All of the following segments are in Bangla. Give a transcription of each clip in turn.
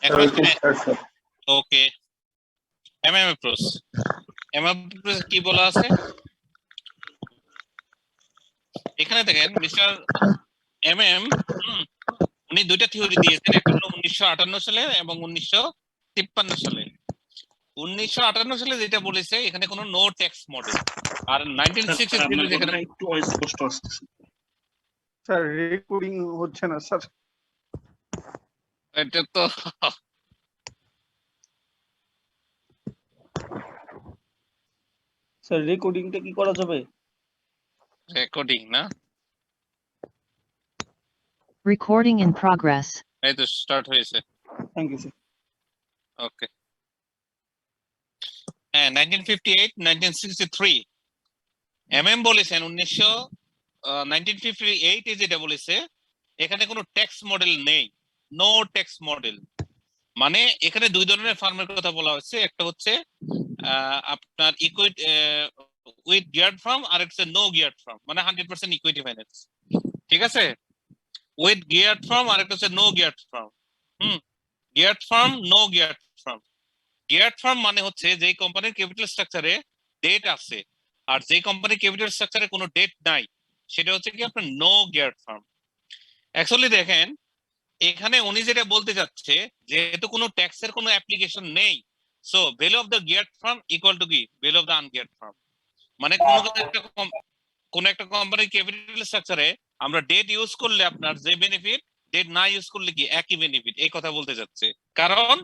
এখন স্যার ওকে এমএমএপ্রোস এমএমএপ্রোস কি বলা আছে এখানে দেখেন মিস্টার এমএম উনি দুইটা থিওরি দিয়েছেন, একটা হলো 1958 সালে এবং 1953 সালে। 1958 সালে যেটা বলেছে এখানে কোনো নো ট্যাক্স মডেল, আর 1963 যেখানে একটু অস্পষ্ট আসছে স্যার রেকর্ডিং হচ্ছে না স্যার। এটা তো স্যার রেকর্ডিংটা কি করা যাবে? রেকর্ডিং না, Recording in progress. এই তো স্টার্ট হয়েছে। Thank you sir. ওকে হ্যাঁ 1958 1963 এমএম বলেছেন 1958 এ যেটা বলেছে এখানে কোনো ট্যাক্স মডেল নেই, নো ট্যাক্স মডেল। মানে এখানে দুই ধরনের ফার্মের কথা বলা হচ্ছে, একটা হচ্ছে আপনার ইকুইটি উইথ গিয়ার্ড ফার্ম আর একটা নো গিয়ার্ড ফার্ম, মানে 100% ইকুইটি ফাইন্যান্স, ঠিক আছে। উইথ গিয়ার্ড ফার্ম আর একটা হচ্ছে no geared firm. Geared firm no geared firm. Geared firm মানে হচ্ছে যেই কোম্পানির ক্যাপিটাল স্ট্রাকচারে ডেট আছে আর যেই কোম্পানির ক্যাপিটাল স্ট্রাকচারে কোনো ডেট নাই সেটা হচ্ছে কি আপনার নো গিয়ার্ড ফার্ম। অ্যাকচুয়ালি দেখেন এখানে উনি যেটা বলতে চাচ্ছে যেহেতু কোনো ট্যাক্সের কোনো অ্যাপ্লিকেশন নেই, so value of the geared firm equal to কি value of the ungeared firm. মানে কোন একটা কোম্পানির ক্যাপিটাল স্ট্রাকচারে আমরা ডেট ইউজ করলে আপনার যে বেনিফিট, ডেট না ইউজ করলে কি একই বেনিফিট, এই কথা বলতে যাচ্ছে। কারণ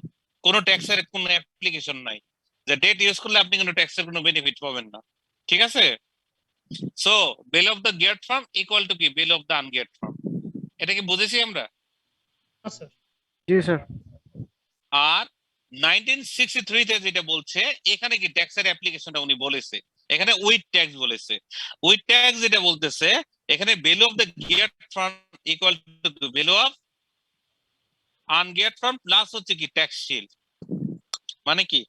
কোনো ট্যাক্সের কোনো অ্যাপ্লিকেশন নাই, যে ডেট ইউজ করলে আপনি কোনো ট্যাক্সের কোনো বেনিফিট পাবেন না, ঠিক আছে। So value of the geared firm equal to কি value of the ungeared firm. এটা কি বুঝেছি আমরা? জি স্যার। আর 1963 তে যেটা বলছে এখানে কি ট্যাক্সের অ্যাপ্লিকেশনটা উনি বলেছে, এখানে উইথ ট্যাক্স বলেছে। উইথ ট্যাক্স যেটা বলতেছে এখানে value of the geared firm equal to value of ungeared firm plus হচ্ছে কি ট্যাক্স শিল্ড। মানে কি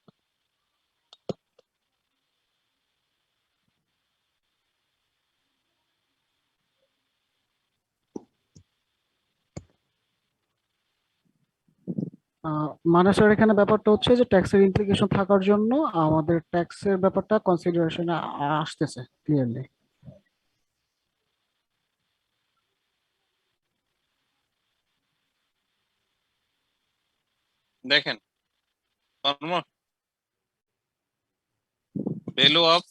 মানে স্যার এখানে ব্যাপারটা হচ্ছে যে ট্যাক্সের ইমপ্লিকেশন থাকার জন্য আমাদের ট্যাক্সের ব্যাপারটা কনসিডারেশনে আসতেছে ক্লিয়ারলি। দেখেন ভ্যালু অফ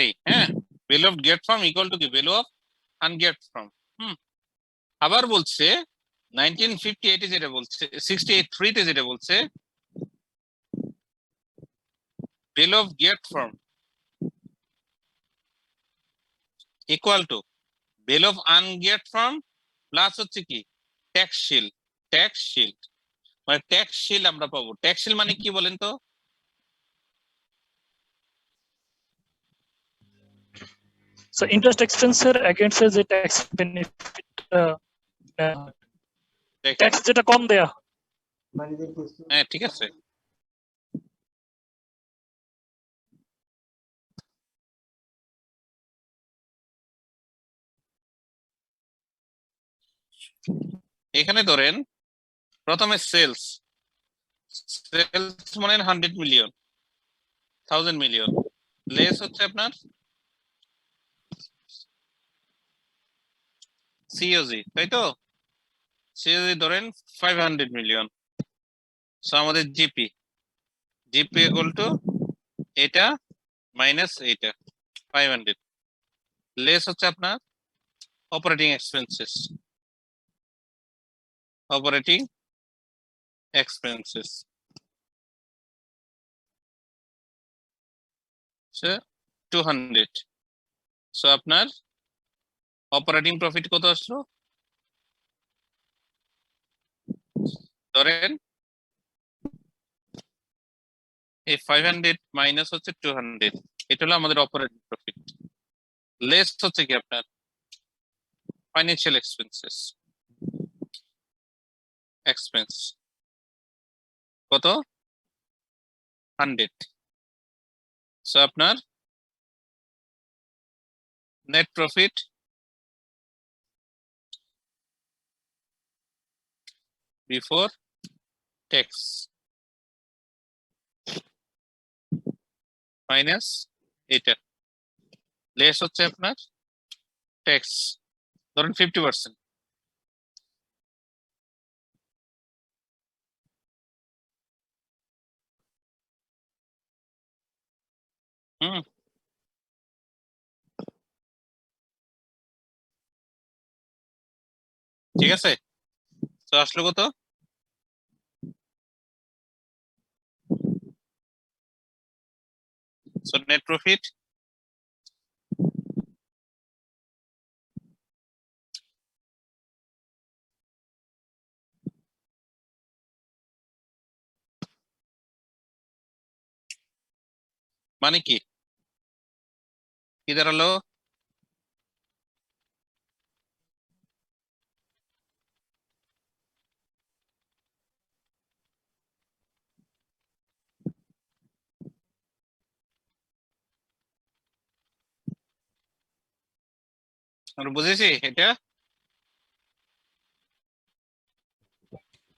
এই value of geared firm equal to কি ভ্যালু অফ আনগিয়ার্ড ফার্ম। আবার বলছে 1958 এ যেটা বলছে 63 তে যেটা বলছে value of geared firm equal to value of ungeared firm plus হচ্ছে কি ট্যাক্স শিল্ড। ট্যাক্স শিল্ড মানে ট্যাক্স শিল্ড আমরা পাবো। ট্যাক্স শিল্ড মানে কি বলেন তো? So interest expense against the tax benefit tax যেটা কম দেয়া। হ্যাঁ ঠিক আছে। এখানে ধরেন প্রথমে সেলস মানে 100 মিলিয়ন 1000 মিলিয়ন লেস হচ্ছে আপনার সিওজি, তাই তো? সিওজি ধরেন 500 মিলিয়ন। সো আমাদের জিপি ইকুয়াল টু এটা মাইনাস এইটা 500 লেস হচ্ছে আপনার operating expenses. Operating expenses. So 200. So আপনার অপারেটিং প্রফিট কত আসলো? ধরেন এই 500 মাইনাস হচ্ছে 200, এটা হলো আমাদের অপারেটিং প্রফিট। লেস হচ্ছে কি আপনার ফাইন্যান্সিয়াল এক্সপেন্সেস, এক্সপেন্স কত 100। সো আপনার net profit before tax minus এটা, লেস হচ্ছে আপনার ট্যাক্স, ধরেন 50%। হুম, ঠিক আছে। তো আসলো কত? সো নেট প্রফিট মানে কি কি দাঁড়ালো? আমরা বুঝেছি এটা।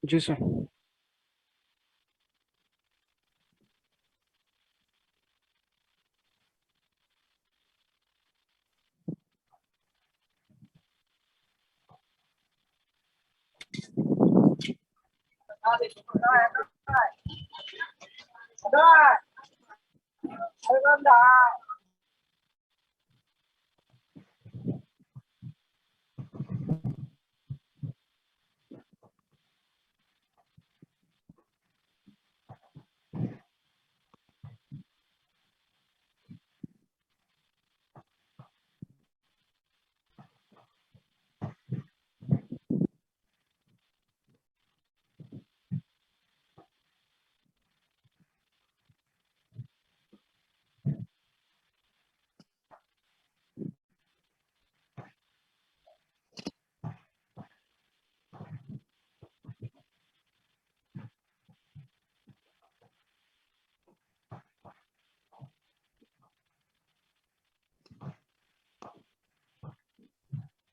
জি স্যার।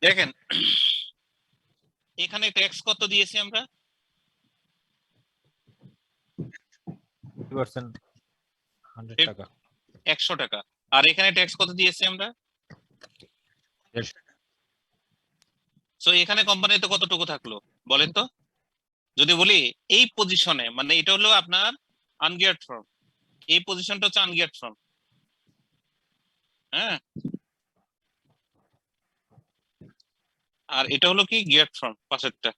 দেখেন এখানে ট্যাক্স কত দিয়েছি আমরা? 100 টাকা। 100 টাকা। আর এখানে ট্যাক্স কত দিয়েছি আমরা? 150 সো এখানে কোম্পানিতে কতটুকু থাকলো বলেন তো? যদি বলি এই পজিশনে, মানে এটা হলো আপনার আনগিয়ার্ড ফর্ম, এই পজিশনটা হচ্ছে আনগিয়ার্ড ফর্ম। হ্যাঁ, আর এটা হলো কি গিয়ার্ড ফর্ম পাশেরটা।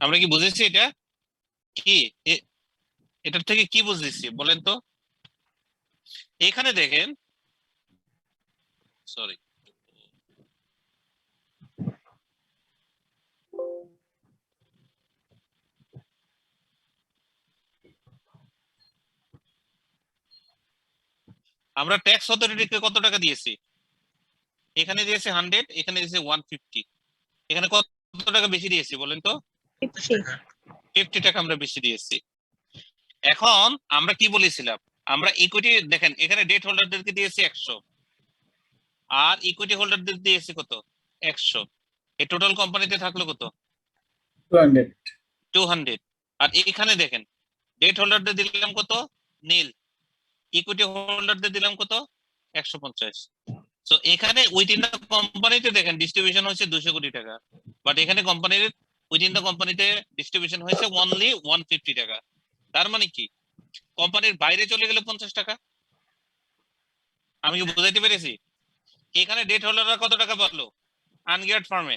আমরা কি বুঝেছি এটা কি? এটার থেকে কি বুঝেছি বলেন তো? এখানে দেখেন, সরি, আমরা ট্যাক্স অথরিটিকে কত টাকা দিয়েছি? এখানে দিয়েছি 100, এখানে দিয়েছি 150। এখানে কত টাকা বেশি দিয়েছি বলেন তো? 50 টাকা আমরা বেশি দিয়েছি। এখন আমরা কি বলেছিলাম? আমরা ইকুইটি দেখেন এখানে ডেট হোল্ডারদেরকে দিয়েছি 100 আর ইকুইটি হোল্ডারদের দিয়েছি কত? 100। এই টোটাল কোম্পানিতে থাকলো কত? 200। আর এখানে দেখেন ডেট হোল্ডারদের দিলাম কত? নীল। ইকুইটি হোল্ডারদের দিলাম কত 150। সো এখানে উইথিন দ্য কোম্পানিতে দেখেন ডিস্ট্রিবিউশন হয়েছে 200 কোটি টাকা, বাট এখানে কোম্পানির উইথিন দ্য কোম্পানিতে ডিস্ট্রিবিউশন হয়েছে অনলি 150 টাকা। তার মানে কি কোম্পানির বাইরে চলে গেল 50 টাকা। আমি কি বুঝাইতে পেরেছি? এখানে ডেট হোল্ডাররা কত টাকা পারলো আনগিয়ার্ড ফার্মে?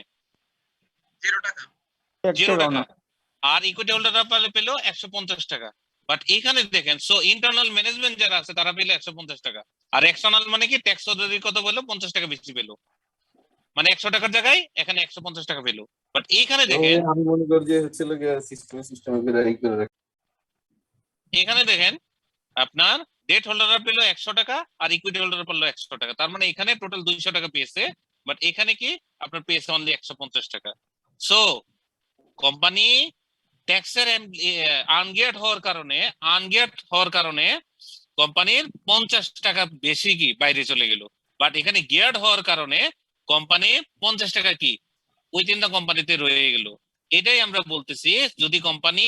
0 টাকা। আর ইকুইটি হোল্ডাররা পেলো 150 টাকা। বাট এখানে দেখেন, সো ইন্টারনাল ম্যানেজমেন্ট যারা আছে তারা পেলো 150 টাকা, আর এক্সটার্নাল মানে কি ট্যাক্স অথরিটি কত পেলো? 50 টাকা বেশি পেলো, মানে 100 টাকার জায়গায় এখানে 150 টাকা পেলো। বাট এইখানে দেখেন, আমি মনে করি যে হচ্ছে সিস্টেমে করে রাখি। এখানে দেখেন আপনার ডেট হোল্ডাররা পেলো 100 টাকা আর ইকুইটি হোল্ডার পেলো 100 টাকা, তার মানে এখানে টোটাল 200 টাকা পেয়েছে, বাট এখানে কি আপনার পেয়েছে অনলি 150 টাকা। সো কোম্পানি ট্যাক্সের আনগিয়ার্ড হওয়ার কারণে কোম্পানির 50 টাকা বেশি কি বাইরে চলে গেল, বাট এখানে গিয়ার্ড হওয়ার কারণে কোম্পানি 50 টাকা কি উইথিন দ্য কোম্পানিতে রয়ে গেল। এটাই আমরা বলতেছি, যদি কোম্পানি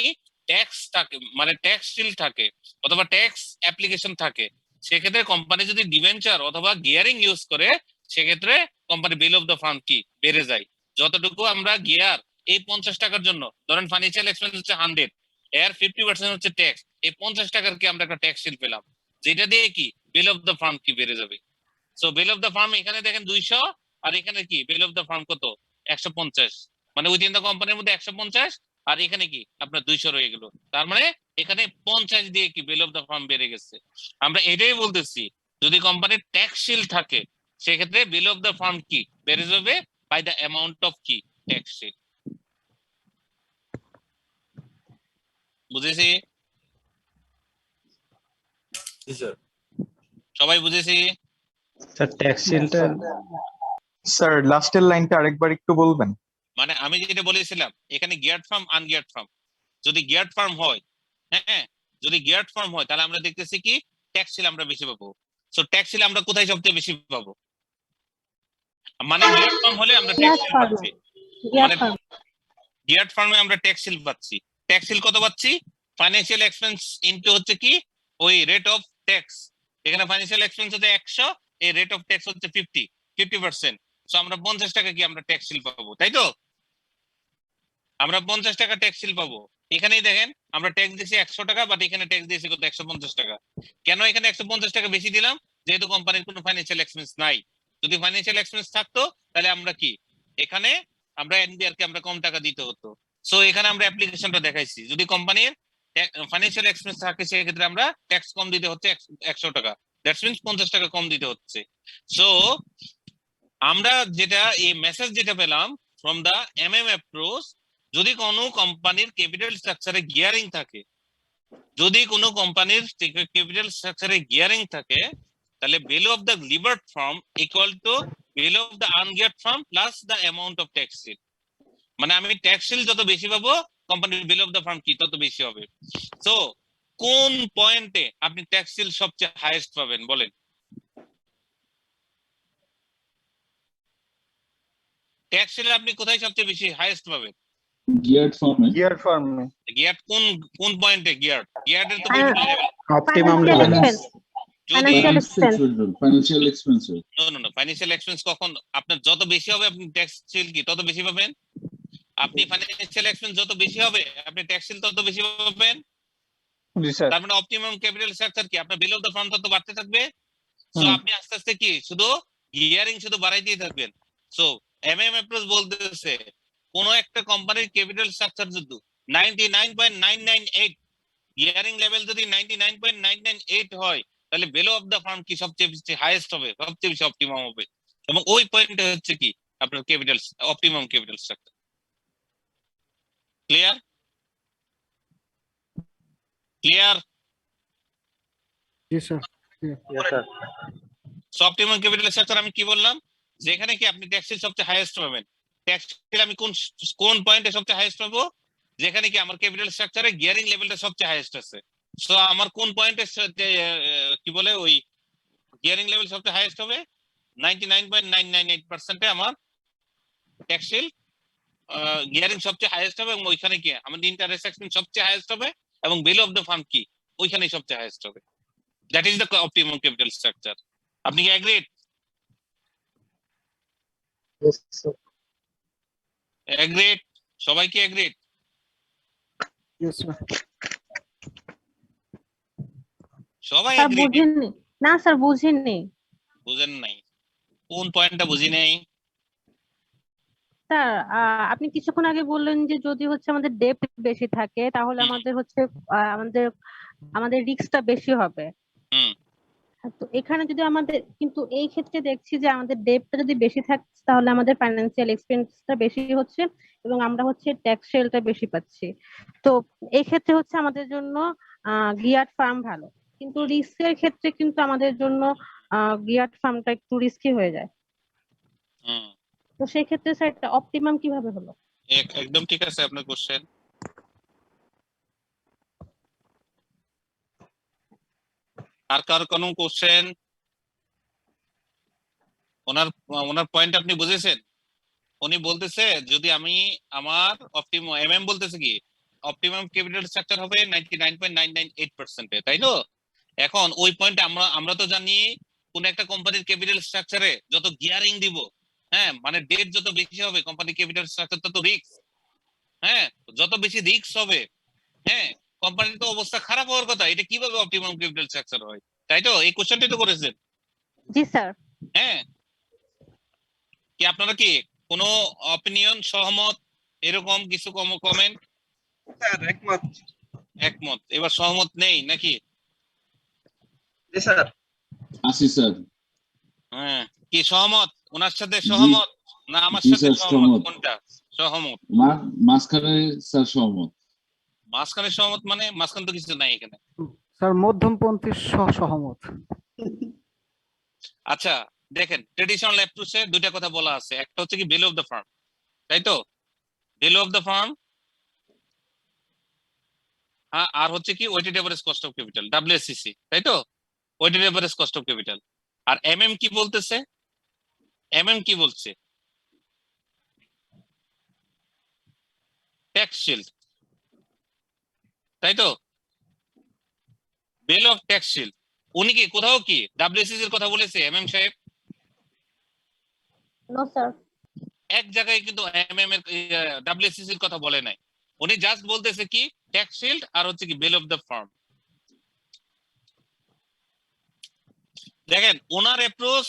ট্যাক্স থাকে মানে ট্যাক্স শিল থাকে অথবা ট্যাক্স অ্যাপ্লিকেশন থাকে, সেক্ষেত্রে কোম্পানি যদি ডিবেঞ্চার অথবা গিয়ারিং ইউজ করে, সেক্ষেত্রে company bill of the farm কি বেড়ে যায়। যতটুকু আমরা গিয়ার এই 50 টাকার জন্য ধরেন ফাইন্যান্সিয়াল এক্সপেন্স হচ্ছে 100, এর 50% হচ্ছে ট্যাক্স, এই 50 টাকার কি আমরা একটা ট্যাক্স শিল পেলাম, যেটা দিয়ে কি বিল অফ দ্য ফার্ম কি বেড়ে যাবে। So bill of the farm এখানে দেখেন 200, আর এখানে কি বিল অফ দ্য ফার্ম কত 150, মানে উইথিন দ্য কোম্পানির মধ্যে 150 আর এখানে কি আপনার 200 রয়ে গেল, তার মানে এখানে 50 দিয়ে কি বিল অফ দ্য ফার্ম বেড়ে গেছে। আমরা এটাই বলতেছি, যদি কোম্পানির ট্যাক্স শিল থাকে সেক্ষেত্রে বিল অফ দ্য ফার্ম কি বেড়ে যাবে বাই দ্য অ্যামাউন্ট অফ কি ট্যাক্স শিল। বুঝেছি? সবাই বুঝেছি? স্যার ট্যাক্স শিলটা স্যার লাস্টের লাইনটা আরেকবার একটু বলবেন? মানে আমি যেটা বলেছিলাম, এখানে গিয়ার্ড ফার্ম আনগিয়ার্ড ফার্ম, যদি গিয়ার্ড ফার্ম হয়, হ্যাঁ যদি গিয়ার্ড ফার্ম হয় তাহলে আমরা দেখতেছি কি ট্যাক্স শিল আমরা বেশি পাবো। সো ট্যাক্স শিল আমরা কোথায় সবচেয়ে বেশি পাবো? মানে গিয়ার্ড ফার্ম হলে আমরা ট্যাক্স শিল পাচ্ছি, মানে গিয়ার্ড ফার্মে আমরা ট্যাক্স শিল পাচ্ছি। ট্যাক্স শিল কত পাচ্ছি? ফাইন্যান্সিয়াল এক্সপেন্স ইনটু হচ্ছে কি ওই রেট অফ ট্যাক্স। এখানে ফাইন্যান্সিয়াল এক্সপেন্স হচ্ছে 100, এই রেট অফ ট্যাক্স হচ্ছে 50%। সো আমরা 50 টাকা কি আমরা ট্যাক্স শিল পাবো, তাই তো? আমরা 50 টাকা ট্যাক্স শিল পাবো। এখানেই দেখেন আমরা ট্যাক্স দিয়েছি 100 টাকা, বাট এখানে ট্যাক্স দিয়েছি কত 150 টাকা। কেন এখানে 150 টাকা বেশি দিলাম? যেহেতু কোম্পানির কোনো ফাইন্যান্সিয়াল এক্সপেন্স নাই। যদি ফাইন্যান্সিয়াল এক্সপেন্স থাকতো তাহলে আমরা কি এখানে আমরা এনবিআর কে আমরা কম টাকা দিতে হতো। সো এখানে আমরা অ্যাপ্লিকেশনটা দেখাইছি, যদি কোম্পানির ফাইন্যান্সিয়াল এক্সপেন্স থাকে সেক্ষেত্রে আমরা ট্যাক্স কম দিতে হচ্ছে 100 টাকা, দ্যাটস মিন্স 50 টাকা কম দিতে হচ্ছে। সো আমরা যেটা এই মেসেজ যেটা পেলাম ফ্রম দা এমএম অ্যাপ্রোচ, যদি কোনো কোম্পানির ক্যাপিটাল স্ট্রাকচারে গিয়ারিং থাকে, যদি কোনো কোম্পানির ক্যাপিটাল স্ট্রাকচারে গিয়ারিং থাকে, তাহলে value of the levered firm equal to value of the ungeared firm plus the amount of tax shield. মানে আমি ট্যাক্স শিল যত বেশি পাবো, কোম্পানির ভ্যালু অফ দ্য ফার্ম কি তত বেশি হবে। সো কোন পয়েন্টে আপনি ট্যাক্স শিল সবচেয়ে হাইয়েস্ট পাবেন বলেন? ট্যাক্স শিল আপনি কোথায় সবচেয়ে বেশি হাইয়েস্ট পাবেন? গিয়ার্ড ফার্মে। গিয়ার্ড কোন পয়েন্টে? গিয়ার্ডের তো বিভিন্ন level. Optimum level. Financial expense. No financial expense কখন আপনার যত বেশি হবে আপনি ট্যাক্স শিল কি তত বেশি পাবেন। আপনি ফাইন্যান্সিয়াল এক্সপেন্স যত বেশি হবে আপনি ট্যাক্স শিল তত বেশি পাবেন। জি স্যার। তার মানে অপটিমাম ক্যাপিটাল স্ট্রাকচার কি আপনার বিল অফ দ্য ফার্ম তত বাড়তে থাকবে। সো আপনি আস্তে আস্তে কি শুধু গিয়ারিং শুধু বাড়াইতেই থাকবেন। সো এমএম অ্যাপ্রোচ বলতেছে কোন একটা কোম্পানির ক্যাপিটাল স্ট্রাকচার যদি 99.998 গিয়ারিং লেভেল যদি 99.998 হয়, তাহলে ভ্যালু অফ দ্য ফার্ম কি সবচেয়ে বেশি হাইয়েস্ট হবে, সবচেয়ে বেশি অপটিমাম হবে, এবং ওই পয়েন্টে হচ্ছে কি আপনার capital optimum capital structure. Clear? Clear? জি স্যার। অপটিমাম ক্যাপিটাল স্ট্রাকচার আমি কি বললাম, যেখানে কি আপনি ট্যাক্স শিল সবচেয়ে হাইয়েস্ট পাবেন। ট্যাক্স শিল আমি কোন পয়েন্টে সবচেয়ে হাইয়েস্ট পাবো? যেখানে কি আমার ক্যাপিটাল স্ট্রাকচারে গিয়ারিং লেভেলটা সবচেয়ে হাইয়েস্ট আছে। সো আমার কোন পয়েন্টে কি বলে ওই গিয়ারিং লেভেল সবচেয়ে হাইয়েস্ট হবে? 99.998% আমার ট্যাক্স শিল গিয়ারিং সবচেয়ে হাইয়েস্ট হবে, এবং ওইখানে কি আমাদের ইন্টারেস্ট এক্সপেন্স সবচেয়ে হাইয়েস্ট হবে, এবং ভ্যালু অফ দ্য ফার্ম কি ওইখানেই সবচেয়ে হাইয়েস্ট হবে। That is the optimum capital structure. আপনি কি এগ্রিড? এগ্রিড? সবাই কি এগ্রিড? Yes, sir. সবাই স্যার এগ্রিড? বুঝেননি, না স্যার বুঝেননি বুঝেন নাই? কোন পয়েন্টটা বুঝি নাই? স্যার। আপনি কিছুক্ষণ আগে বললেন যে যদি হচ্ছে আমাদের ডেপ্থ বেশি থাকে তাহলে হুম। আমাদের হচ্ছে আমাদের আমাদের রিস্কটা বেশি হবে। হুম। তো এখানে যদি আমাদের, কিন্তু এই ক্ষেত্রে দেখছি যে আমাদের ডেপ্থটা যদি বেশি থাকে তাহলে আমাদের ফাইন্যান্সিয়াল এক্সপেন্সটা বেশি হচ্ছে এবং আমরা হচ্ছে ট্যাক্স শেলটা বেশি পাচ্ছি। তো এই ক্ষেত্রে হচ্ছে আমাদের জন্য গিয়ার্ড ফার্ম ভালো, কিন্তু রিস্কের ক্ষেত্রে কিন্তু আমাদের জন্য গিয়ার্ড ফার্মটা একটু রিস্কি হয়ে যায়। হুম। তো সেই ক্ষেত্রে স্যার এটা অপটিমাম কিভাবে হলো? একদম ঠিক আছে আপনার কোশ্চেন। আর কার কোনো কোশ্চেন? ওনার ওনার পয়েন্ট আপনি বুঝেছেন? উনি বলতেছে যদি আমি আমার অপটিমাম বলতেছে কি অপটিমাম ক্যাপিটাল স্ট্রাকচার হবে 99.998%, তাই তো? এখন ওই পয়েন্টে আমরা তো জানি কোন একটা কোম্পানির ক্যাপিটাল স্ট্রাকচারে যত গিয়ারিং দিব, হ্যাঁ, মানে ডেট যত বেশি হবে কোম্পানির ক্যাপিটাল স্ট্রাকচার তত রিস্ক। হ্যাঁ, যত বেশি রিস্ক হবে, হ্যাঁ, কোম্পানির তো অবস্থা খারাপ হওয়ার কথা। এটা কিভাবে অপটিমাম ক্যাপিটাল স্ট্রাকচার হয়? তাই তো? এই কোশ্চেনটাই তো করেছেন। জি স্যার। হ্যাঁ, কি আপনারা কি কোনো অপিনিয়ন, সহমত, এরকম কিছু কমেন্ট? স্যার একমত। একমত। এবার সহমত নেই নাকি? জি স্যার। আছি স্যার। হ্যাঁ, কি সহমত? ওনার সাথে জি, সহমত না আমার জি সাথে স্যার, সহমত? সহমত। কোনটা সহমত? মাঝখানে স্যার সহমত। মাঝখানে সহমত মানে মাঝখানে তো কিছু নাই এখানে। স্যার মধ্যমপন্থী সহমত। আচ্ছা দেখেন, ট্রেডিশনাল অ্যাপ্রোচে দুইটা কথা বলা আছে। একটা হচ্ছে কি ভ্যালু অফ দ্য ফার্ম, তাই তো? ভ্যালু অফ দ্য ফার্ম, হ্যাঁ, আর হচ্ছে কি weighted average cost of capital, WSCC, তাই তো? Weighted average cost of capital. আর কি বলতেছে? কি বলছে? ট্যাক্স শিল্ড, তাই তো? Value of tax shield. উনি কি কোথাও কি ডব্লিউএসসিসি এর কথা বলেছে সাহেব? No sir. এক জায়গায় কিন্তু এর ডব্লিউএসসিসি এর কথা বলে নাই। উনি জাস্ট বলতেছে কি ট্যাক্স শিল্ড আর হচ্ছে কি ভ্যালু অফ দ্য ফার্ম। দেখেন ওনার অ্যাপ্রোচ,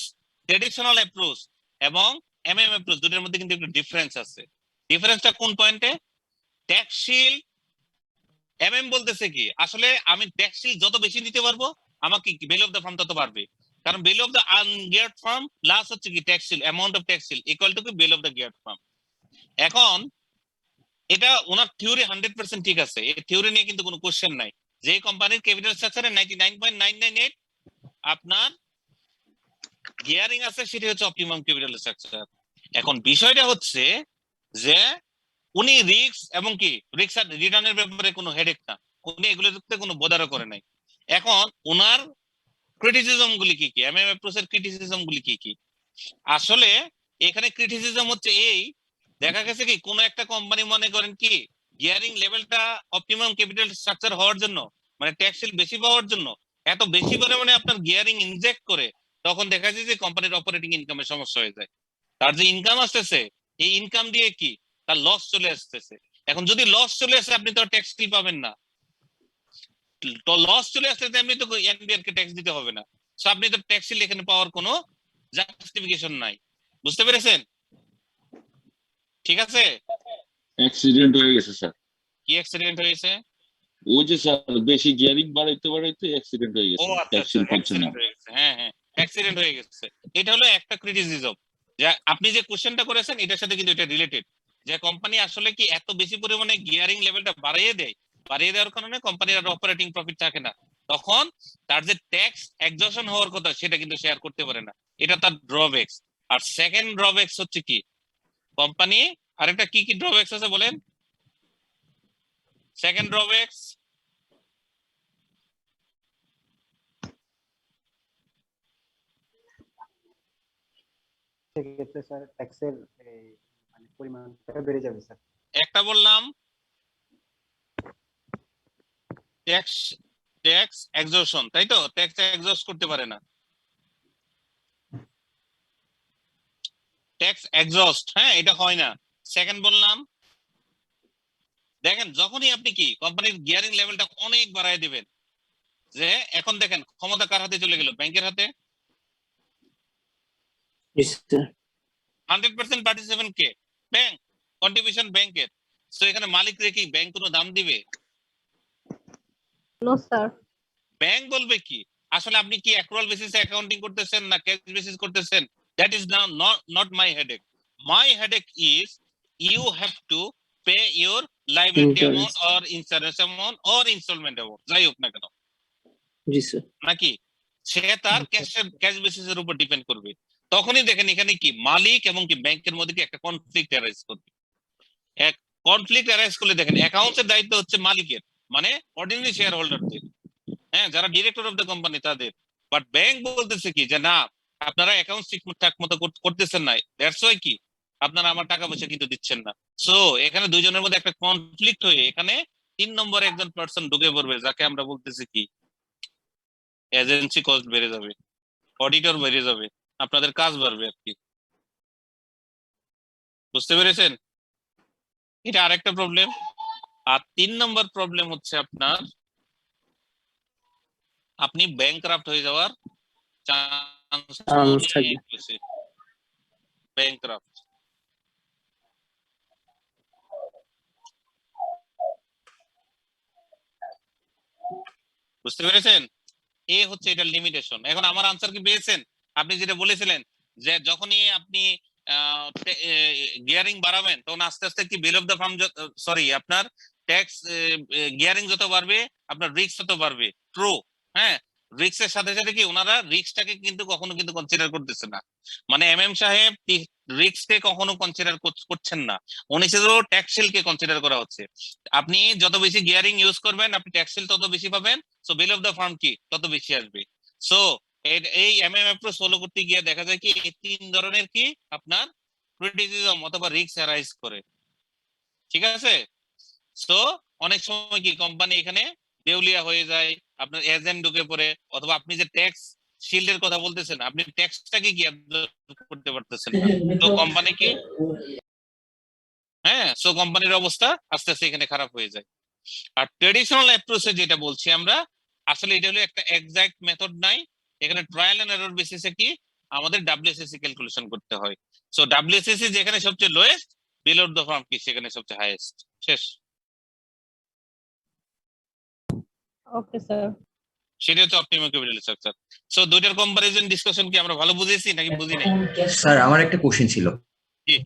ট্রেডিশনাল অ্যাপ্রোচ এবং অ্যাপ্রোচ দুটোর মধ্যে কিন্তু একটু ডিফারেন্স আছে। ডিফারেন্সটা কোন পয়েন্টে? ট্যাক্স শিল্ড, বলতেছে কি আসলে আমি ট্যাক্স শিল্ড যত বেশি নিতে পারবো আমাকে ভ্যালু অফ দ্য ফার্ম তত বাড়বে। কারণ value of the ungeared firm plus হচ্ছে কি tax shield, amount of tax shield equal to কি value of the geared firm. এখন এটা ওনার থিওরি 100% ঠিক আছে, এই থিওরি নিয়ে কিন্তু কোনো কোশ্চেন নাই। যে কোম্পানির ক্যাপিটাল স্ট্রাকচারে 99.998 আপনার গিয়ারিং আছে সেটা হচ্ছে অপটিমাম ক্যাপিটাল স্ট্রাকচার। এখন বিষয়টা হচ্ছে যে উনি রিস্ক এবং কি রিস্ক আর রিটার্নের ব্যাপারে কোনো হেডেক না, উনি এগুলোতে কোনো বোদারও করে নাই। এখন ওনার ক্রিটিসিজম গুলি কি কি, অ্যাপ্রোচের ক্রিটিসিজম গুলি কি কি? আসলে এখানে ক্রিটিসিজম হচ্ছে এই, দেখা গেছে কি কোন একটা কোম্পানি মনে করেন কি গিয়ারিং লেভেলটা অপটিমাম ক্যাপিটাল স্ট্রাকচার হওয়ার জন্য, মানে ট্যাক্স শিল্ড বেশি পাওয়ার জন্য এত বেশি পরিমাণে আপনার গিয়ারিং ইনজেক্ট করে, তখন দেখা যায় যে কোম্পানির অপারেটিং ইনকামের সমস্যা হয়ে যায়। তার যে ইনকাম আসতেছে এই ইনকাম দিয়ে কি তার লস চলে আসতেছে। এখন যদি লস চলে আসে আপনি তো ট্যাক্স শিল্ড পাবেন না, তো লস চলে আসলে এমনি তো এনবিআর কে ট্যাক্স দিতে হবে না। সো আপনি তো ট্যাক্স শিল্ড এখানে পাওয়ার কোনো জাস্টিফিকেশন নাই। বুঝতে পেরেছেন? ঠিক আছে? অ্যাক্সিডেন্ট হয়ে গেছে স্যার। কি অ্যাক্সিডেন্ট হয়েছে? ওই যে স্যার বেশি গিয়ারিং বাড়াইতে বাড়াইতে অ্যাক্সিডেন্ট হয়ে ও গেছে, আচ্ছা ট্যাক্স আচ্ছা, শিল্ড পাচ্ছে না। অ্যাক্সিডেন্ট হয়ে গেছে। হ্যাঁ হ্যাঁ, অ্যাক্সিডেন্ট হয়ে গেছে। এটা হলো একটা ক্রিটিসিজম, যে আপনি যে কোশ্চেনটা করেছেন এটার সাথে কিন্তু এটা রিলেটেড, যে কোম্পানি আসলে কি এত বেশি পরিমাণে গিয়ারিং লেভেলটা বাড়িয়ে দেওয়ার কারণে কোম্পানির আর অপারেটিং প্রফিট থাকে না, তখন তার যে ট্যাক্স এক্সজশন হওয়ার কথা সেটা কিন্তু শেয়ার করতে পারে না। এটা তার ড্রব্যাকস। আর সেকেন্ড ড্রব্যাকস হচ্ছে কি কোম্পানি, আরেকটা কি কি ড্রব্যাকস আছে বলেন? সেকেন্ড ড্রব্যাকস সেক্ষেত্রে স্যার ট্যাক্সের মানে পরিমাণটা বেড়ে যাবে স্যার। একটা বললাম ট্যাক্স ট্যাক্স এক্সজশন, তাই তো? ট্যাক্স এক্সজস্ট করতে পারে না, ট্যাক্স এক্সজস্ট, হ্যাঁ এটা হয় না। সেকেন্ড বললাম, দেখেন যখনই আপনি কি কোম্পানির গিয়ারিং লেভেলটা অনেক বাড়ায় দিবেন, যে এখন দেখেন ক্ষমতা কার হাতে চলে গেল? ব্যাংকের হাতে। 100% পার্টিসিপেন্ট কে? ব্যাংক, কন্ট্রিবিউশন ব্যাংকের। সো এখানে মালিক রেখে ব্যাংক কোনো দাম দিবে? No sir. ব্যাংক বলবে কি আসলে আপনি কি অ্যাক্রুয়াল বেসিসে অ্যাকাউন্টিং করতেছেন না ক্যাশ বেসিস করতেছেন? That is now not my headache. My headache is you have to pay your liability amount or insurance amount or instalment amount, যাই হোক না কেন, জি স্যার। নাকি সে তার ক্যাশ বেসিসের উপর ডিপেন্ড করবে। তখনই দেখেন এখানে কি মালিক এবং কি ব্যাংকের মধ্যে কি একটা কনফ্লিক্ট অ্যারাইজ করবে। এক কনফ্লিক্ট অ্যারাইজ করলে দেখেন অ্যাকাউন্টসের দায়িত্ব হচ্ছে মালিকের, মানে অর্ডিনারি শেয়ার হোল্ডারদের, হ্যাঁ যারা ডিরেক্টর অফ দ্য কোম্পানি তাদের। বাট ব্যাংক বলতেছে কি যে না, আপনারা অ্যাকাউন্ট ঠিকঠাক মতো করতেছেন না, দ্যাটস ওয়াই কি আপনারা আমার টাকা পয়সা কিন্তু দিচ্ছেন না। সো এখানে দুইজনের মধ্যে একটা কনফ্লিক্ট হয়ে এখানে 3 নম্বরে একজন পার্সন ঢুকে পড়বে, যাকে আমরা বলতেছি কি এজেন্সি কস্ট বেড়ে যাবে, অডিটর বেড়ে যাবে, আপনাদের কাজ বাড়বে আর কি। বুঝতে পেরেছেন? এটা আরেকটা প্রবলেম। আর 3 নম্বর প্রবলেম হচ্ছে আপনার, আপনি ব্যাংকরাপ্ট হয়ে যাওয়ার চান্স অনেক বেশি। ব্যাংকরাপ্ট, বুঝতে পেরেছেন? এ হচ্ছে এটার লিমিটেশন। এখন আমার আনসার কি পেয়েছেন? আপনি যেটা বলেছিলেন যে যখনই আপনি গিয়ারিং বাড়াবেন তখন আস্তে আস্তে কি বিল অফ দ্য ফার্ম, সরি আপনার ট্যাক্স গিয়ারিং যত বাড়বে আপনার রিস্ক তত বাড়বে। ট্রু, হ্যাঁ রিস্কের সাথে সাথে কি ওনারা রিস্কটাকে কিন্তু কখনো কিন্তু কনসিডার করতেছে না, মানে এমএম সাহেব রিস্ককে কখনো কনসিডার করছেন না, উনি শুধু ট্যাক্সিলকে কনসিডার করা হচ্ছে। আপনি যত বেশি গিয়ারিং ইউজ করবেন আপনি ট্যাক্সিল তত বেশি পাবেন, so bill of the farm কি তত বেশি আসবে। সো এই এমএম অ্যাপ্রোচ ফলো করতে গিয়ে দেখা যায় কি এই 3 ধরনের কি আপনার ক্রিটিসিজম অথবা রিস্ক অ্যারাইজ করে, ঠিক আছে? সো অনেক সময় কি কোম্পানি এখানে দেউলিয়া হয়ে যায়, আপনার এজেন্ট ঢুকে পড়ে, অথবা আপনি যে ট্যাক্স শিল্ডের কথা বলতেছেন আপনি ট্যাক্সটাকে কি করতে পারতেছেন না, তো কোম্পানি কি, হ্যাঁ সো কোম্পানির অবস্থা আস্তে আস্তে এখানে খারাপ হয়ে যায়। আর ট্রেডিশনাল অ্যাপ্রোচে যেটা বলছি আমরা, আসলে এটা হলো একটা এক্সাক্ট মেথড নাই, এখানে ট্রায়াল এন্ড এরর বেসিসে কি আমাদের ডব্লিউএসএসসি ক্যালকুলেশন করতে হয়। সো ডব্লিউএসএসসি যেখানে সবচেয়ে lowest, bill of the farm কি সেখানে সবচেয়ে হাইয়েস্ট। শেষ। Okay sir. সেটা হচ্ছে অপটিমাম ক্যাপিটাল স্ট্রাকচার। সো দুইটার কম্পারিজন ডিসকাশন কি আমরা ভালো বুঝেছি নাকি বুঝি নাই? স্যার আমার একটা কোশ্চেন ছিল। জি।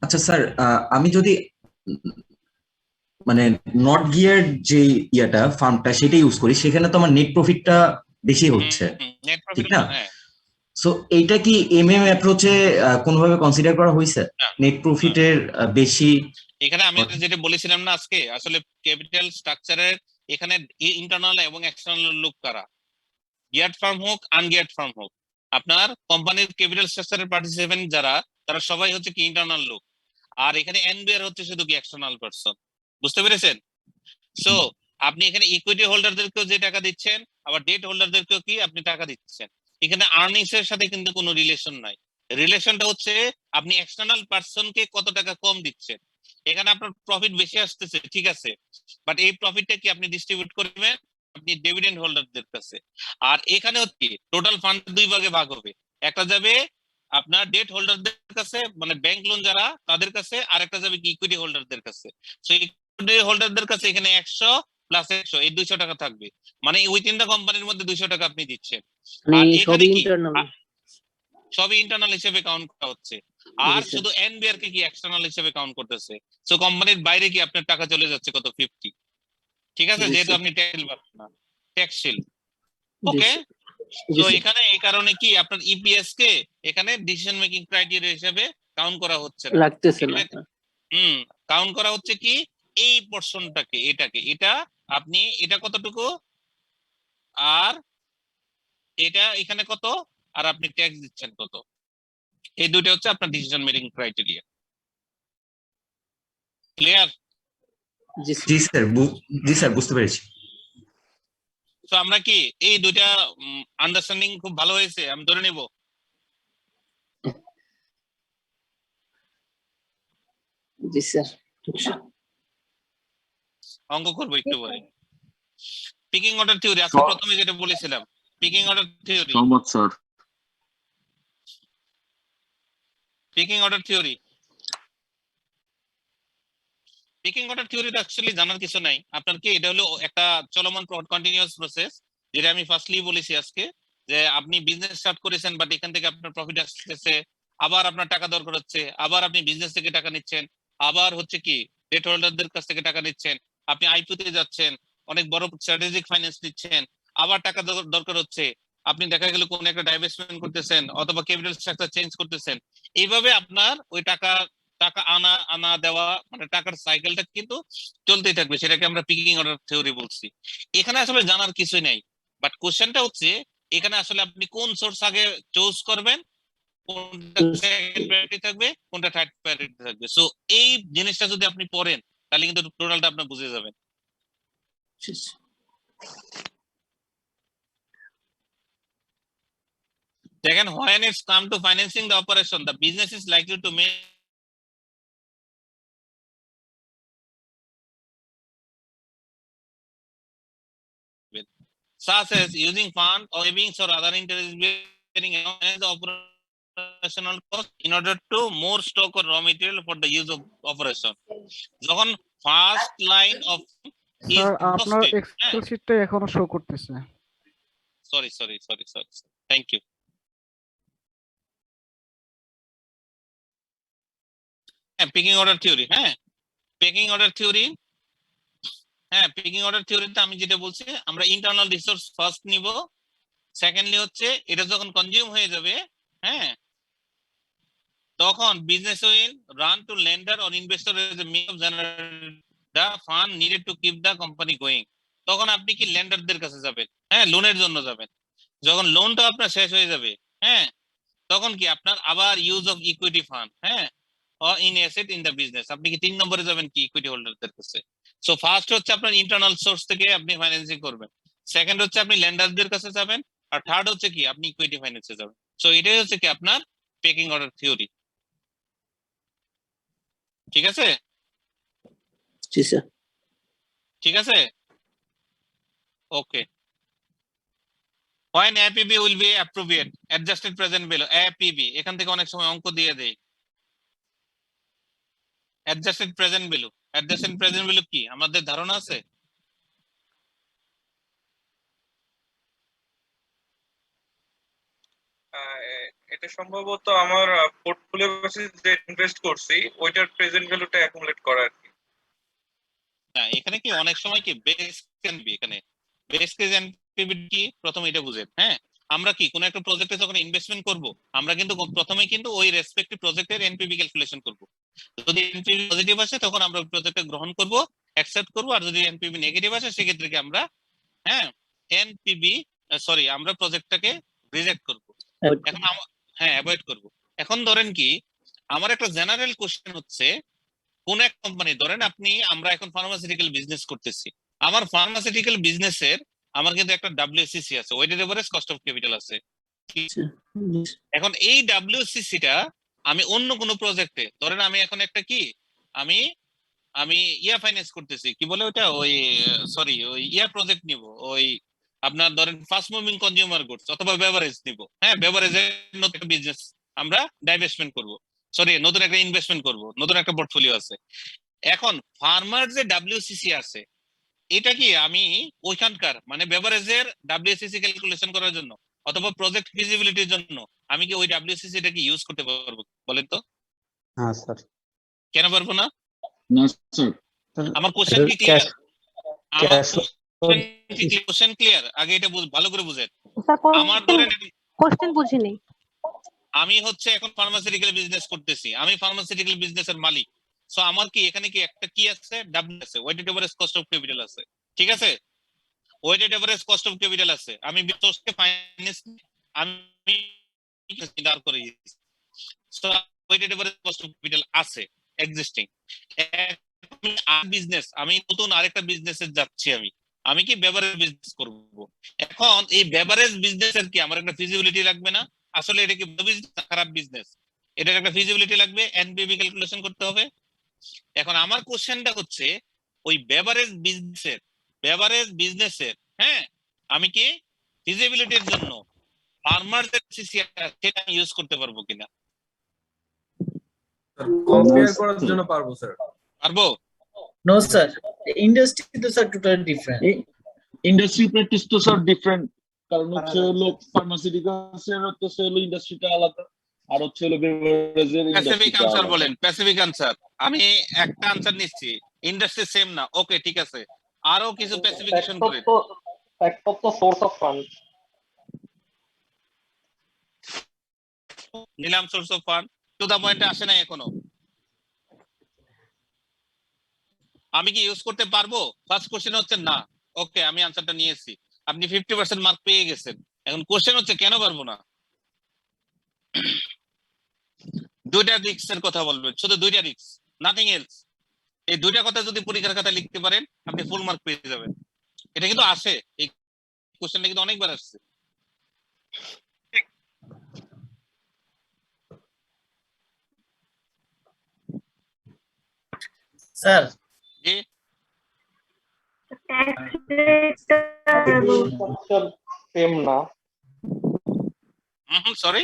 আচ্ছা স্যার, আমি যদি মানে নট গিয়ার যে ইয়াটা ফার্মটা সেটা ইউজ করি, সেখানে তো আমার নেট প্রফিটটা বেশি হচ্ছে, ঠিক না? সো এইটা কি এমএম অ্যাপ্রোচে কোনোভাবে কনসিডার করা হয়েছে নেট প্রফিটের বেশি? এখানে আমি যেটা বলেছিলাম না আজকে, আসলে ক্যাপিটাল স্ট্রাকচারের এখানে ইন্টারনাল এবং এক্সটার্নাল লুক কারা, গিয়ার্ড ফার্ম হোক আনগিয়ার্ড ফার্ম হোক, আপনার কোম্পানির ক্যাপিটাল স্ট্রাকচারের পার্টিসিপেন্ট যারা তারা সবাই হচ্ছে কি ইন্টারনাল লুক, আর এখানে এনবিআর হচ্ছে শুধু কি এক্সটার্নাল পারসন। বুঝতে পেরেছেন? সো আপনি এখানে ইকুইটি হোল্ডারদেরকেও যে টাকা দিচ্ছেন, আবার ডেট হোল্ডারদেরকেও কি আপনি টাকা দিচ্ছেন। এখানে আর্নিংস এর সাথে কিন্তু কোনো রিলেশন নাই, রিলেশনটা হচ্ছে আপনি এক্সটার্নাল পারসনকে কত টাকা কম দিচ্ছেন। এখানে আপনার প্রফিট বেশি আসতেছে, ঠিক আছে, বাট এই প্রফিটটা কি আপনি ডিস্ট্রিবিউট করবেন আপনি ডিভিডেন্ড হোল্ডারদের কাছে। আর এখানে হচ্ছে টোটাল ফান্ড 2 ভাগে ভাগ হবে, একটা যাবে আপনার ডেট হোল্ডারদের কাছে মানে ব্যাংক লোন যারা তাদের কাছে, আর একটা যাবে কি ইকুইটি হোল্ডারদের কাছে। সো ইকুইটি হোল্ডারদের কাছে এখানে 100 প্লাস 100 এই 200 টাকা থাকবে, মানে উইথিন দ্য কোম্পানির মধ্যে 200 টাকা আপনি দিচ্ছেন। আর এখানে কি সবই ইন্টারনাল হিসেবে কাউন্ট করা হচ্ছে, আর শুধু এনবিআর কে কি এক্সটার্নাল হিসেবে কাউন্ট করতেছে। সো কোম্পানির বাইরে কি আপনার টাকা চলে যাচ্ছে কত 50, ঠিক আছে, যেহেতু আপনি ট্যাক্স পাচ্ছেন না, ট্যাক্স শিল্ড। ওকে, তো এখানে এই কারণে কি আপনার ইপিএস কে এখানে ডিসিশন মেকিং ক্রাইটেরিয়া হিসেবে কাউন্ট করা হচ্ছে না, লাগতেছে না। কাউন্ট করা হচ্ছে কি এই পোরশনটাকে, এটাকে, এটা আপনি এটা কতটুকু আর এটা এখানে কত, আর আপনি ট্যাক্স দিচ্ছেন কত, এই দুটো হচ্ছে আপনার ডিসিশন মেকিং ক্রাইটেরিয়া। ক্লিয়ার? জি স্যার, বুঝতে পেরেছি। তো আমরা কি এই দুইটা আন্ডারস্ট্যান্ডিং খুব ভালো হয়েছে আমি ধরে নিব? জি স্যার। অঙ্ক করবো একটু পরে। পিকিং অর্ডার থিওরি আজকে প্রথমে যেটা বলেছিলাম, পিকিং অর্ডার থিওরি, সহমত sir. Pecking order theory, pecking order থিওরিটা অ্যাকচুয়ালি জানার কিছু নাই। আপনার কি এটা হলো একটা চলমান কন্টিনিউয়াস প্রসেস, যেটা আমি ফার্স্টলি বলেছি আজকে, যে আপনি বিজনেস স্টার্ট করেছেন বাট এখান থেকে আপনার প্রফিট আসতেছে, আবার আপনার টাকা দরকার হচ্ছে, আবার আপনি বিজনেস থেকে টাকা নিচ্ছেন, আবার হচ্ছে কি ডেট হোল্ডারদের কাছ থেকে টাকা নিচ্ছেন, আপনি আইপিও তে যাচ্ছেন, অনেক বড় স্ট্র্যাটেজিক ফাইন্যান্স নিচ্ছেন, আবার টাকা দরকার হচ্ছে, আপনি দেখা গেল কোন একটা ডাইভেস্টমেন্ট করতেছেন অথবা ক্যাপিটাল স্ট্রাকচার চেঞ্জ করতেছেন। এইভাবে আপনার ওই টাকা টাকা আনা আনা দেওয়া মানে টাকার সাইকেলটা কিন্তু চলতেই থাকবে, সেটাকে আমরা পিকিং অর্ডার থিওরি বলছি। এখানে আসলে জানার কিছুই নাই, বাট কোশ্চেনটা হচ্ছে এখানে আসলে আপনি কোন সোর্স আগে চুজ করবেন, কোনটা সেকেন্ড প্রায়োরিটি থাকবে, কোনটা থার্ড প্রায়োরিটি থাকবে। সো এই জিনিসটা যদি আপনি পড়েন তাহলে কিন্তু টোটালটা আপনি বুঝে যাবেন। দেখেন, when it's come to financing the operation, the business is likely to make such as using fund or savings or other interest-bearing as the operational cost in order to more stock or raw material for the use of operation. যখন ফার্স্ট লাইন অফ স্যার আপনার এক্সেল শিটটা এখনো শো করতেছে। Sorry, thank you. Pecking order theory, pecking order theory, pecking order থিওরিতে আমি যেটা বলছি, আমরা ইন্টারনাল রিসোর্স ফার্স্ট নিব, সেকেন্ডলি হচ্ছে এটা যখন কনজিউম হয়ে যাবে, তখন business will run to lender or investor as a mean of generate the fund needed to keep the company going. তখন আপনি কি লেন্ডারদের কাছে যাবেন, লোনের জন্য যাবেন। যখন লোনটা আপনার শেষ হয়ে যাবে, তখন কি আপনার আবার use of equity fund, or in asset in the business, আপনি কি 3 নম্বরে যাবেন কি ইকুইটি হোল্ডারদের কাছে। সো ফার্স্ট হচ্ছে আপনার ইন্টারনাল সোর্স থেকে আপনি ফাইন্যান্সিং করবেন, সেকেন্ড হচ্ছে আপনি লেন্ডারদের কাছে যাবেন, আর থার্ড হচ্ছে কি আপনি ইকুইটি ফাইন্যান্সে যাবেন। সো এটাই হচ্ছে কি আপনার পেকিং অর্ডার থিওরি। ঠিক আছে? জি স্যার। ঠিক আছে, ওকে। When APB will be approved, adjusted present value, APB, এখান থেকে অনেক সময় অঙ্ক দিয়ে দেয়। অ্যাডজাস্টেড প্রেজেন্ট ভ্যালু কি আমাদের ধারণা আছে? এটা সম্ভবত আমার পোর্টফোলিও বেসিস যে ইনভেস্ট করছি ওইটার প্রেজেন্ট ভ্যালুটা অ্যাকুমুলেট করা আর কি। না, এখানে কি অনেক সময় কি বেস এনপি, এখানে বেস কেস এনপি কি প্রথমে এটা বুঝেন। আমরা কি কোন একটা প্রজেক্টে যখন ইনভেস্টমেন্ট করব, আমরা কিন্তু প্রথমে কিন্তু ওই রেসপেক্টিভ প্রজেক্টের এনপিভি ক্যালকুলেশন করব। যদি এনপিভি পজিটিভ আসে তখন আমরা প্রজেক্টকে গ্রহণ করব, অ্যাকসেপ্ট করব, আর যদি এনপিভি নেগেটিভ আসে সেক্ষেত্রে কি আমরা আমরা প্রজেক্টটাকে রিজেক্ট করব। এখন অ্যাভয়েড করব। এখন ধরেন কি আমার একটা জেনারেল কোশ্চেন হচ্ছে, কোন এক কোম্পানি ধরেন আমরা এখন ফার্মাসিউটিক্যাল বিজনেস করতেছি, আমার ফার্মাসিউটিক্যাল বিজনেসের আমার কিন্তু একটা WCC আছে, weighted average cost of capital আছে। এখন এই WCC টা আমি অন্য কোনো প্রজেক্টে ধরেন আমি এখন একটা কি আমি ইয়া ফাইন্যান্স করতেছি, কি বলে ওটা, ওই প্রজেক্ট নিব, ওই আপনার ধরেন ফাস্ট মুভিং কনজিউমার গুডস অথবা বেভারেজ নিব। বেভারেজের নতুন বিজনেস আমরা ডাইভেস্টমেন্ট করব, নতুন একটা ইনভেস্টমেন্ট করব, নতুন একটা পোর্টফোলিও আছে। এখন ফার্মার যে WCC আছে, এটা কি আমি ওইখানকার মানে বেভারেজের WCC ক্যালকুলেশন করার জন্য অথবা প্রজেক্ট ফিজিবিলিটির জন্য আমি কি ওই WCC টা কি ইউজ করতে পারবো বলেন তো? হ্যাঁ স্যার। কেন পারবো না? না স্যার। আমার কোশ্চেন কি ক্লিয়ার? Question clear? আগে এটা ভালো করে বুঝেন। আমার ধরেন কোশ্চেন বুঝিনি। আমি হচ্ছে এখন ফার্মাসিউটিক্যাল বিজনেস করতেছি, আমি ফার্মাসিউটিক্যাল বিজনেসের মালিক। সো আমার কি এখানে কি একটা কি আছে, ডাব্লিউ আছে, weighted average cost of capital আছে। ঠিক আছে, weighted average cost of capital আছে, আমি বিজনেসকে ফাইন্যান্স আমি দাঁড় করে দিয়েছি। So weighted average cost of capital আছে এক্সিস্টিং। বিজনেস আমি নতুন আরেকটা বিজনেসে যাচ্ছি, আমি আমি কি বেভারেজ বিজনেস করব। এখন এই বেভারেজ বিজনেসের কি আমার একটা ফিজিবিলিটি লাগবে না? আসলে এটা কি খারাপ বিজনেস, এটার একটা ফিজিবিলিটি লাগবে, এনপিভি ক্যালকুলেশন করতে হবে। এখন আমার কোশ্চেনটা হচ্ছে ওই বেভারেজ বিজনেসের হ্যাঁ আমি কি ফিজিবিলিটির জন্য ফার্মারদের সেটা আমি ইউজ করতে পারবো কিনা? কম্পেয়ার করার জন্য পারবো স্যার। পারবো? No, sir. The industry is totally different. Industry practice তো স্যার ডিফারেন্ট, কারণ হচ্ছে হলো ফার্মাসিউটিক্যালস এর হচ্ছে হলো ইন্ডাস্ট্রিটা আলাদা, আর হচ্ছে হলো বেভারেজের স্পেসিফিক ইন্ডাস্ট্রিটা আনসার আলাদা। বলেন, স্পেসিফিক আনসার। আমি একটা আনসার নিচ্ছি, ইন্ডাস্ট্রি সেম না, ওকে ঠিক আছে, আরো কিছু স্পেসিফিকেশন করেন। সোর্স অফ ফান্ড, নিলাম source of fund, to the পয়েন্টে আসে না এখনো। আমি কি ইউজ করতে পারবো? ফার্স্ট কোশ্চেন হচ্ছে না, ওকে আমি আনসারটা নিয়েছি, আপনি 50% মার্ক পেয়ে গেছেন। এখন কোশ্চেন হচ্ছে কেন পারবো না? দুইটা রিস্ক এর কথা বলবেন, শুধু দুইটা রিস্ক, নাথিং এলস। এই দুইটা কথা যদি পরীক্ষার খাতায় লিখতে পারেন আপনি ফুল মার্ক পেয়ে যাবেন। এটা কিন্তু আসে, এই কোশ্চেনটা কিন্তু অনেকবার আসছে। Sir, জি সেম না, সরি,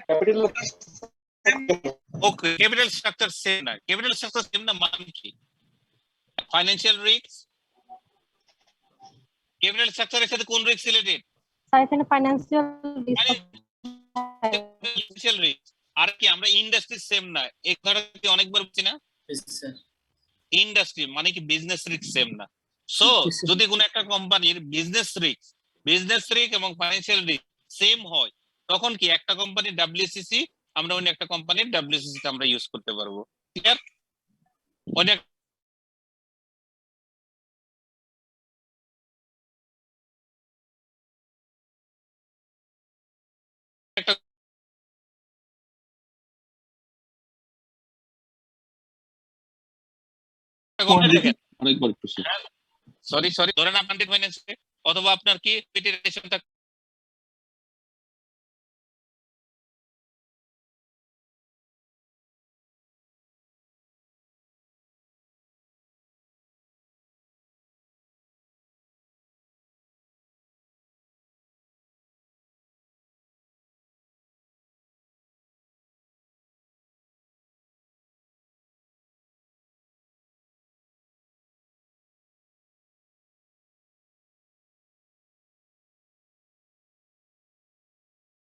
ক্যাপিটাল ওকে ক্যাপিটাল স্ট্রাকচার সেম না, ক্যাপিটাল স্ট্রাকচার সেম না মানে কি? ফাইনান্সিয়াল রিস্ক, ক্যাপিটাল স্ট্রাকচারের সাথে কোন রিস্ক রিলেটেড? স্যার এখানে ফাইন্যান্সিয়াল ফাইনান্সিয়াল রিস্ক। আর কি আমরা ইন্ডাস্ট্রি সেম না, এই কথাটা কি অনেকবার বলছি না? yes, sir. ইন্ডাস্ট্রি মানে কি বিজনেস রিস্ক সেম না। সো যদি কোনো একটা কোম্পানির বিজনেস রিস্ক এবং ফাইনান্সিয়াল রিস্ক সেম হয় তখন কি একটা কোম্পানির ডাব্লিউসিসি আমরা অন্য একটা কোম্পানির ডাব্লিউসিসি আমরা ইউজ করতে পারবো। ক্লিয়ার? অন্য একটা কোম্পানি দেখেন, আরেকবার একটু স্যার। সরি ধরেন আপনার ফাইন্যান্স অথবা আপনার কি পিটি রেশনটা